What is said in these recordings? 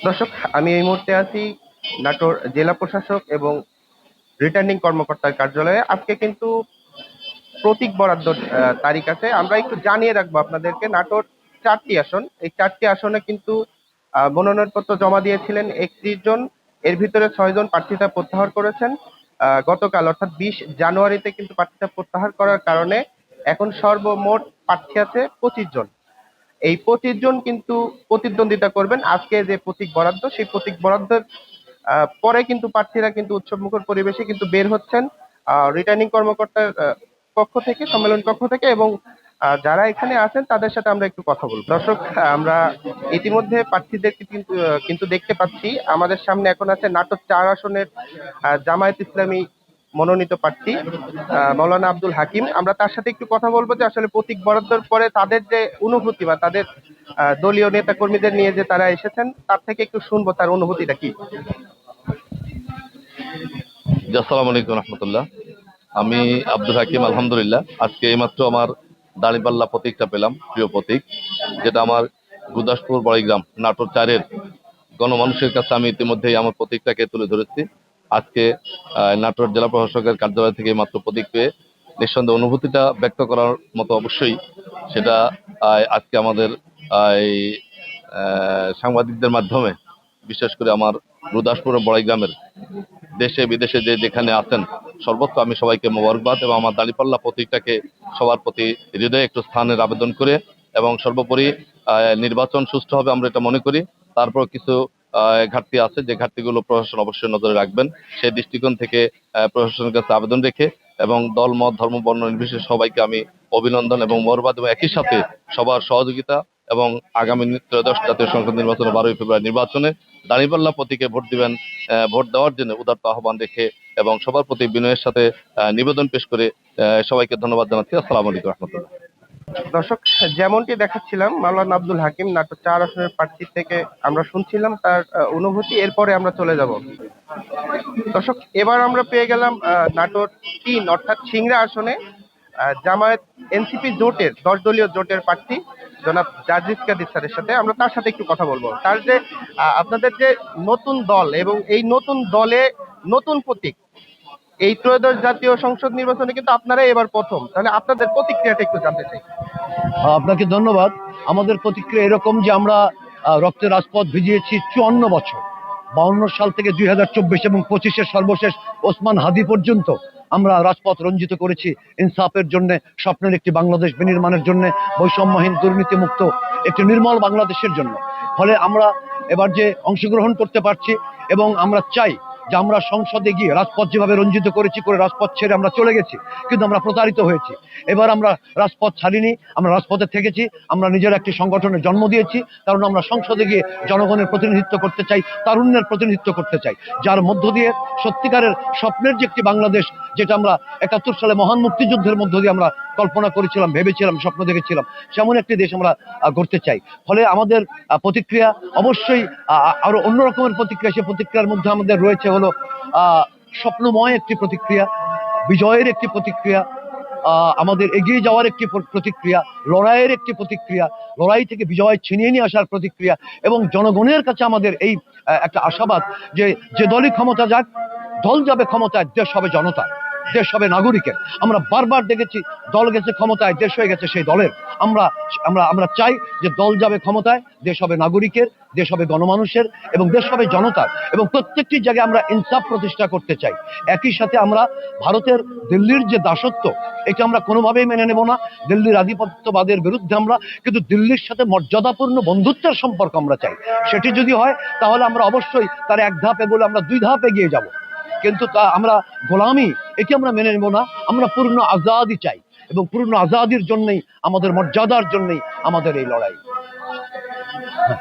দর্শক, আমি এই মুহূর্তে আছি নাটোর জেলা প্রশাসক এবং রিটার্নিং কর্মকর্তার কার্যালয়ে। আজকে কিন্তু প্রতীক বরাদ্দ তারিখ আছে। আমরা একটু জানিয়ে রাখবো আপনাদেরকে, নাটোর 4টি আসন, এই 4টি আসনে কিন্তু মনোনয়নপত্র জমা দিয়েছিলেন 31 জন। এর ভিতরে 6 জন প্রার্থিতা প্রত্যাহার করেছেন গতকাল, অর্থাৎ 20 জানুয়ারিতে কিন্তু প্রার্থিতা প্রত্যাহার করার কারণে এখন সর্বমোট প্রার্থী আছে 25 জন। এই 25 জন কিন্তু প্রতিদ্বন্দ্বিতা করবেন। আজকে যে প্রতীক বরাদ্দ, সেই প্রতীক বরাদ্দের পরে কিন্তু প্রার্থীরা কিন্তু উৎসবমুখর পরিবেশে কিন্তু বের হচ্ছেন রিটার্নিং কর্মকর্তার পক্ষ থেকে, সম্মেলন কক্ষ থেকে। এবং যারা এখানে আছেন তাদের সাথে আমরা একটু কথা বলবো। দর্শক, আমরা ইতিমধ্যে প্রার্থীদেরকে কিন্তু দেখতে পাচ্ছি। আমাদের সামনে এখন আছে নাটোর 4 আসনের জামায়াত ইসলামী মনোনীত প্রার্থী মাওলানা আব্দুল হাকিম। আমরা তার সাথে একটু কথা বলবো যে আসলে প্রতীক বরাদ্দর পরে তাদের যে অনুভূতি বা তাদের দলীয় নেতা কর্মীদের নিয়ে যে তারা এসেছেন, তার থেকে একটু শুনবো তার অনুভূতিটা কি। জি, আসসালামু আলাইকুম রহমতুল্লাহ। আমি আব্দুল হাকিম, আলহামদুলিল্লাহ। আজকে এইমাত্র আমার দাঁড়িপাল্লা প্রতীকটা পেলাম, প্রিয় প্রতীক, যেটা আমার গুরদাসপুর বড়িগ্রাম নাটোর 4-এর গণমানুষের কাছে আমি ইতিমধ্যেই আমার প্রতীকটাকে তুলে ধরেছি। আজকে নাটোর জেলা প্রশাসকের কার্যালয় থেকে মাত্র প্রতীক পেয়ে নিঃসন্দেহে অনুভূতিটা ব্যক্ত করার মতো অবশ্যই সেটা আজকে আমাদের এই সাংবাদিকদের মাধ্যমে, বিশেষ করে আমার গুরদাসপুর ও বড়াইগ্রামের দেশে বিদেশে যে যেখানে আছেন সর্বত্র আমি সবাইকে মোবারকবাদ এবং আমার দাঁড়িপাল্লা প্রতীকটাকে সবার প্রতি হৃদয়ে একটু স্থানের আবেদন করে, এবং সর্বোপরি নির্বাচন সুষ্ঠু হবে আমরা এটা মনে করি। তারপর কিছু ঘাটতি আছে, যে ঘাটতিগুলো প্রশাসন অবশ্যই নজরে রাখবেন, সেই দৃষ্টিকোণ থেকে প্রশাসনের কাছে আবেদন রেখে এবং দল মত ধর্ম বর্ণ নির্বিশেষে সবাইকে আমি অভিনন্দন এবং মোবারকবাদ, এবং একই সাথে সবার সহযোগিতা এবং আগামী ত্রয়োদশ জাতীয় সংসদ নির্বাচনে 12ই ফেব্রুয়ারি নির্বাচনে দাঁড়িপাল্লা প্রতীকে ভোট দিবেন, ভোট দেওয়ার জন্য উদারতা আহ্বান রেখে এবং সবার প্রতি বিনয়ের সাথে নিবেদন পেশ করে সবাইকে ধন্যবাদ জানাচ্ছি। আসসালামু আলাইকুম রহমতুল্লাহ। দর্শক, যেমনটি দেখাচ্ছিলাম মাওলানা আব্দুল হাকিম নাটোর 4 আসনের প্রার্থী থেকে আমরা শুনছিলাম তার অনুভূতি। এরপরে আমরা চলে যাব। দর্শক, এবার আমরা পেয়ে গেলাম নাটোর 3 অর্থাৎ সিংড়া আসনে জামায়াত এনসিপি জোটের 10 দলীয় জোটের প্রার্থী জনাব জাজিদ কাদির স্যারের সাথে। আমরা তার সাথে একটু কথা বলবো। তার যে আপনাদের যে নতুন দল এবং এই নতুন দলে নতুন প্রতীক, এই ত্রয়োদশ জাতীয় সংসদ নির্বাচনে কিন্তু আপনারা এবার প্রথম, তাহলে আপনাদের প্রতিক্রিয়াটা একটু জানতে চাই। আপনাকে ধন্যবাদ। আমাদের প্রতিক্রিয়া এরকম যে আমরা রক্তের রাজপথ ভিজিয়েছি 54 বছর, 52 সাল থেকে 2024 এবং 25-এর সর্বশেষ ওসমান হাদি পর্যন্ত আমরা রাজপথ রঞ্জিত করেছি ইনসাফের জন্য, স্বপ্নের একটি বাংলাদেশ বিনির্মাণের জন্য, বৈষম্যহীন দুর্নীতিমুক্ত একটি নির্মল বাংলাদেশের জন্য। ফলে আমরা এবার যে অংশগ্রহণ করতে পারছি এবং আমরা চাই যে আমরা সংসদে গিয়ে রাজপথ যেভাবে রঞ্জিত করেছি করে রাজপথ ছেড়ে আমরা চলে গেছি, কিন্তু আমরা প্রতারিত হয়েছি। এবার আমরা রাজপথ ছাড়িনি, আমরা রাজপথে থেকেছি। আমরা নিজের একটি সংগঠনের জন্ম দিয়েছি, কারণ আমরা সংসদে গিয়ে জনগণের প্রতিনিধিত্ব করতে চাই, তারুণ্যের প্রতিনিধিত্ব করতে চাই, যার মধ্য দিয়ে সত্যিকারের স্বপ্নের যে একটি বাংলাদেশ, যেটা আমরা 71 সালে মহান মুক্তিযুদ্ধের মধ্য দিয়ে আমরা কল্পনা করেছিলাম, ভেবেছিলাম, স্বপ্ন দেখেছিলাম, সেমন একটি দেশ আমরা গড়তে চাই। ফলে আমাদের প্রতিক্রিয়া অবশ্যই আরো অন্য রকমের প্রতিক্রিয়া। সে প্রতিক্রিয়ার মধ্যে আমাদের রয়েছে হলো স্বপ্নময় একটি প্রতিক্রিয়া, বিজয়ের একটি প্রতিক্রিয়া, আমাদের এগিয়ে যাওয়ার একটি প্রতিক্রিয়া, লড়াইয়ের একটি প্রতিক্রিয়া, লড়াই থেকে বিজয় ছিনিয়ে নিয়ে আসার প্রতিক্রিয়া, এবং জনগণের কাছে আমাদের এই একটা আশাবাদ যে যে দলই ক্ষমতা যাক, দল যাবে ক্ষমতায়, দেশ হবে জনতার, দেশ হবে নাগরিকের। আমরা বারবার দেখেছি দল গেছে ক্ষমতায়, দেশ হয়ে গেছে সেই দলের। আমরা আমরা আমরা চাই যে দল যাবে ক্ষমতায়, দেশ হবে নাগরিকের, দেশ হবে গণমানুষের, এবং দেশ হবে জনতার, এবং প্রত্যেকটি জায়গায় আমরা ইনসাফ প্রতিষ্ঠা করতে চাই। একই সাথে আমরা ভারতের দিল্লির যে দাসত্ব, এটা আমরা কোনোভাবেই মেনে নেব না। দিল্লির আধিপত্যবাদের বিরুদ্ধে আমরা, কিন্তু দিল্লির সাথে মর্যাদাপূর্ণ বন্ধুত্বের সম্পর্ক আমরা চাই। সেটি যদি হয় তাহলে আমরা অবশ্যই তার এক ধাপ এগোলে আমরা 2 ধাপ এগিয়ে যাব, কিন্তু তা আমরা গোলামি, এটি আমরা মেনে নেব না। আমরা পূর্ণ আজাদি চাই, এবং পূর্ণ আজাদির জন্যই, আমাদের মর্যাদার জন্যই আমাদের এই লড়াই।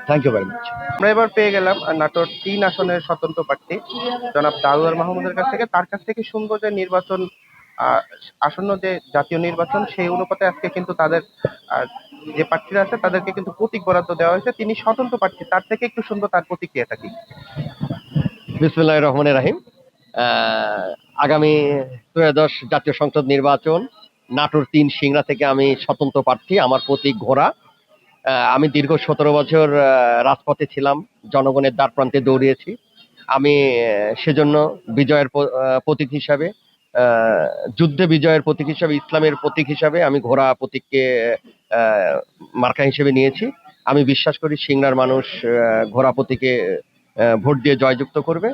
Thank you very much. আমরা এবার পেয়ে গেলাম নাটোর 3 আসনের স্বতন্ত্র প্রার্থী জনাব দাউয়ার মাহমুদের কাছ থেকে। তার কাছ থেকে শুনবো যে নির্বাচন, আসন্ন যে জাতীয় নির্বাচন, সেই অনুপাতে আজকে কিন্তু তাদের যে প্রার্থীরা আছে তাদেরকে কিন্তু প্রতীক বরাদ্দ দেওয়া হয়েছে। তিনি স্বতন্ত্র প্রার্থী, তার থেকে একটু শুনবো তার প্রতিক্রিয়াটা কি। বিসমিল্লাহির রহমানির রহিম। আগামী ত্রয়োদশ জাতীয় সংসদ নির্বাচন, নাটোর 3 সিংড়া থেকে আমি স্বতন্ত্র প্রার্থী। আমার প্রতীক ঘোড়া। আমি দীর্ঘ 17 বছর রাজপথে ছিলাম, জনগণের দ্বার প্রান্তে দৌড়িয়েছি। আমি সেজন্য বিজয়ের প্রতীক হিসাবে, আহ, যুদ্ধে বিজয়ের প্রতীক হিসাবে, ইসলামের প্রতীক হিসাবে আমি ঘোড়া প্রতীককে আহ, মার্কা হিসেবে নিয়েছি। আমি বিশ্বাস করি সিংড়ার মানুষ ঘোড়া প্রতীকে ভোট দিয়ে জয়যুক্ত করবে।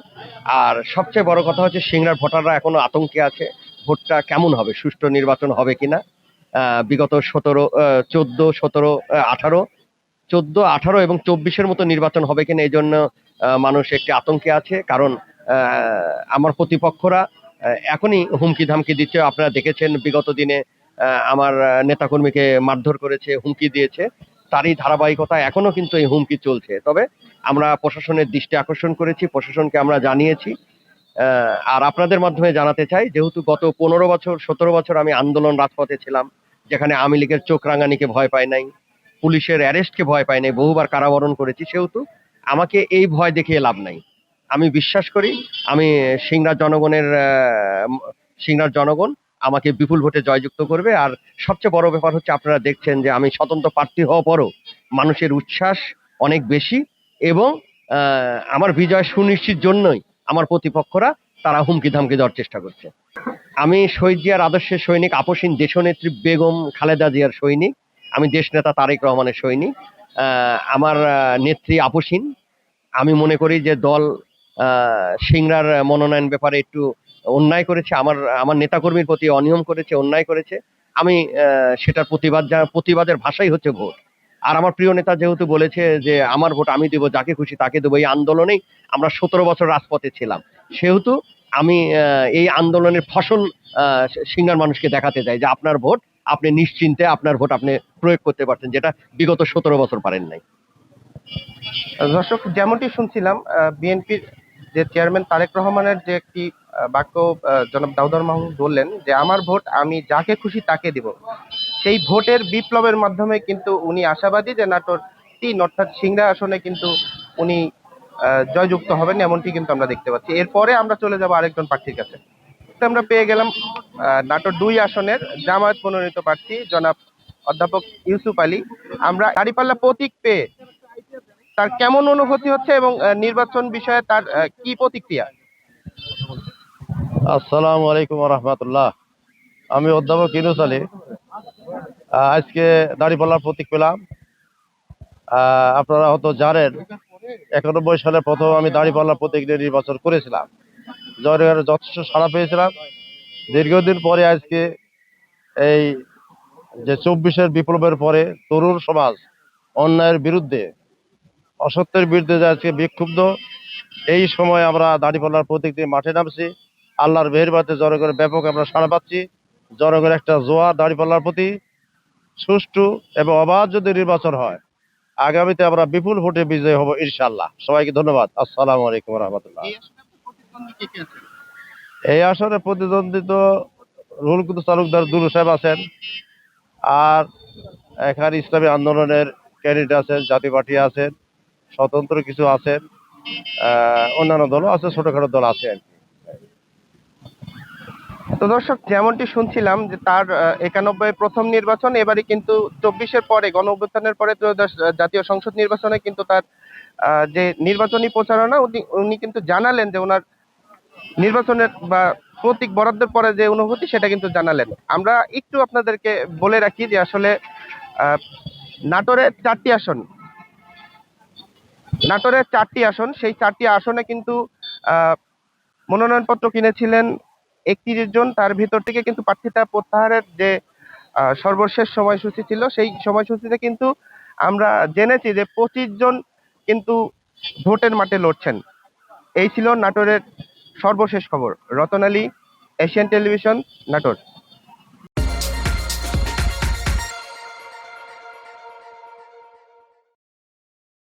আর সবচেয়ে বড় কথা হচ্ছে সিংড়ার ভোটাররা এখনো আতঙ্কে আছে, ভোটটা কেমন হবে, সুষ্ঠু নির্বাচন হবে কিনা। বিগত 14, 17, 14, 18 এবং 24-এর মতো নির্বাচন হবে কিনা, এই জন্য মানুষ একটি আতঙ্কে আছে। কারণ আমার প্রতিপক্ষরা এখনই হুমকি ধামকি দিচ্ছে। আপনারা দেখেছেন বিগত দিনে আমার নেতাকর্মীকে মারধর করেছে, হুমকি দিয়েছে। তারই ধারাবাহিকতা এখনো কিন্তু এই হুমকি চলছে। তবে আমরা প্রশাসনের দৃষ্টি আকর্ষণ করেছি, প্রশাসনকে আমরা জানিয়েছি। আর আপনাদের মাধ্যমে জানাতে চাই, যেহেতু গত 15 বছর 17 বছর আমি আন্দোলন রাজপথে ছিলাম, যেখানে আওয়ামী লীগের চোখ রাঙানিকে ভয় পাই নাই, পুলিশের অ্যারেস্টকে ভয় পাই নাই, বহুবার কারাবরণ করেছি, সেহেতু আমাকে এই ভয় দেখিয়ে লাভ নাই। আমি বিশ্বাস করি আমি সিংড়ার জনগণ আমাকে বিপুল ভোটে জয়যুক্ত করবে। আর সবচেয়ে বড় ব্যাপার হচ্ছে, আপনারা দেখছেন যে আমি স্বতন্ত্র প্রার্থী হওয়ার পরও মানুষের উচ্ছ্বাস অনেক বেশি, এবং আমার বিজয় সুনিশ্চিত জন্যই আমার প্রতিপক্ষরা তারা হুমকি ধামকি দেওয়ার চেষ্টা করছে। আমি শহীদ জিয়ার আদর্শের সৈনিক, আপসীন দেশনেত্রী বেগম খালেদা জিয়ার সৈনিক। আমি দেশনেতা তারেক রহমানের সৈনিক। আমার নেত্রী আপসীন। আমি মনে করি যে দল সিংড়ার মনোনয়ন ব্যাপারে একটু অন্যায় করেছে, আমার নেতাকর্মীর প্রতি অনিয়ম করেছে, অন্যায় করেছে। আমি সেটার প্রতিবাদের ভাষাই হচ্ছে ভোট। আর আমার প্রিয় নেতা যেহেতু বলেছে যে আমার ভোট আমি দেবো, যাকে খুশি তাকে দেবো, এই আন্দোলনেই আমরা 17 বছর রাজপথে ছিলাম, সেহেতু আমি এই আন্দোলনের ফসল সিংড়ার মানুষকে দেখাতে চাই যে আপনার ভোট আপনি নিশ্চিন্তে, আপনার ভোট আপনি প্রয়োগ করতে পারছেন, যেটা বিগত 17 বছর পারেন নাই। দর্শক, যেমনটি শুনছিলাম, বিএনপির যে চেয়ারম্যান তারেক রহমানের যে একটি বাক্য জনাব দাউদ মাহমুদ বললেন যে আমার ভোট আমি যাকে খুশি তাকে দিব। সেই ভোটের বিপ্লবের মাধ্যমে কিন্তু উনি আশাবাদী যে নাটোর 3 অর্থাৎ সিংড়া আসনে কিন্তু উনি জয়যুক্ত হবেন, এমনটি কিন্তু আমরা দেখতে পাচ্ছি। এরপরে আমরা চলে যাব আরেকজন প্রার্থীর কাছে। তো আমরা পেয়ে গেলাম নাটোর 2 আসনের জামায়াত মনোনীত প্রার্থী জনাব অধ্যাপক ইউসুফ আলী। আমরা দাঁড়িপাল্লা প্রতীক পেয়ে তার কেমন অনুভূতি হচ্ছে এবং নির্বাচন বিষয়ে তার কি প্রতিক্রিয়া। আসসালামু আলাইকুম রহমতুল্লাহ। আমি অধ্যাপক ইউনুস আলী। আজকে দাঁড়িপাল্লার প্রতীক পেলাম। আপনারা হয়তো জানেন, 91 সালে প্রথম আমি দাঁড়িপাল্লার প্রতীক নিয়ে নির্বাচন করেছিলাম, জনগণের যথেষ্ট সাড়া পেয়েছিলাম। দীর্ঘদিন পরে আজকে এই যে 24-এর বিপ্লবের পরে তরুণ সমাজ অন্যায়ের বিরুদ্ধে, অসত্যের বিরুদ্ধে যে আজকে বিক্ষুব্ধ, এই সময় আমরা দাঁড়িপাল্লার প্রতীক দিয়ে মাঠে নামছি। আল্লাহর মেহেরবাতে জনগণের ব্যাপক আমরা সাড়া পাচ্ছি। জনগণের একটা জোয়ার দাঁড়িপাল্লার প্রতি। সুষ্ঠু এবং অবাধ যদি নির্বাচন হয়, আগামীতে আমরা বিপুল ভোটে বিজয়ী হব ইনশাআল্লাহ। সবাইকে ধন্যবাদ। আসসালামু আলাইকুম রহমতুল্লাহ। এই আসনে প্রতিদ্বন্দ্বিত রুহুল কুদ্দুস তালুকদার দুলু সাহেব আছেন, আর এখানে ইসলামী আন্দোলনের ক্যান্ডিডেট আছেন, জাতীয় পার্টি আছেন, স্বতন্ত্র কিছু আছেন, অন্যান্য দলও আছে, ছোটখাটো দল আছে আর কি। তো দর্শক, যেমনটি শুনছিলাম যে তার 91 প্রথম নির্বাচন, এবারে কিন্তু 24-এর পরে গণ অভ্যুত্থানের পরে ত্রয়োদশ জাতীয় সংসদ নির্বাচনে কিন্তু তার যে নির্বাচনী প্রচারণা, উনি কিন্তু জানালেন যে ওনার নির্বাচনের বা প্রতীক বরাদ্দের পরে যে অনুভূতি সেটা কিন্তু জানালেন। আমরা একটু আপনাদেরকে বলে রাখি যে আসলে আহ, নাটোরের 4টি আসন, সেই 4টি আসনে কিন্তু আহ মনোনয়নপত্র কিনেছিলেন 31 জন। তার ভিতর থেকে কিন্তু প্রার্থিতা প্রত্যাহারের যে সর্বশেষ সময়সূচি ছিল, সেই সময়সূচিতে কিন্তু আমরা জেনেছি যে 25 জন কিন্তু ভোটের মাঠে লড়ছেন। এই ছিল নাটোরের সর্বশেষ খবর। Ratan Ali, Asian television, Natore.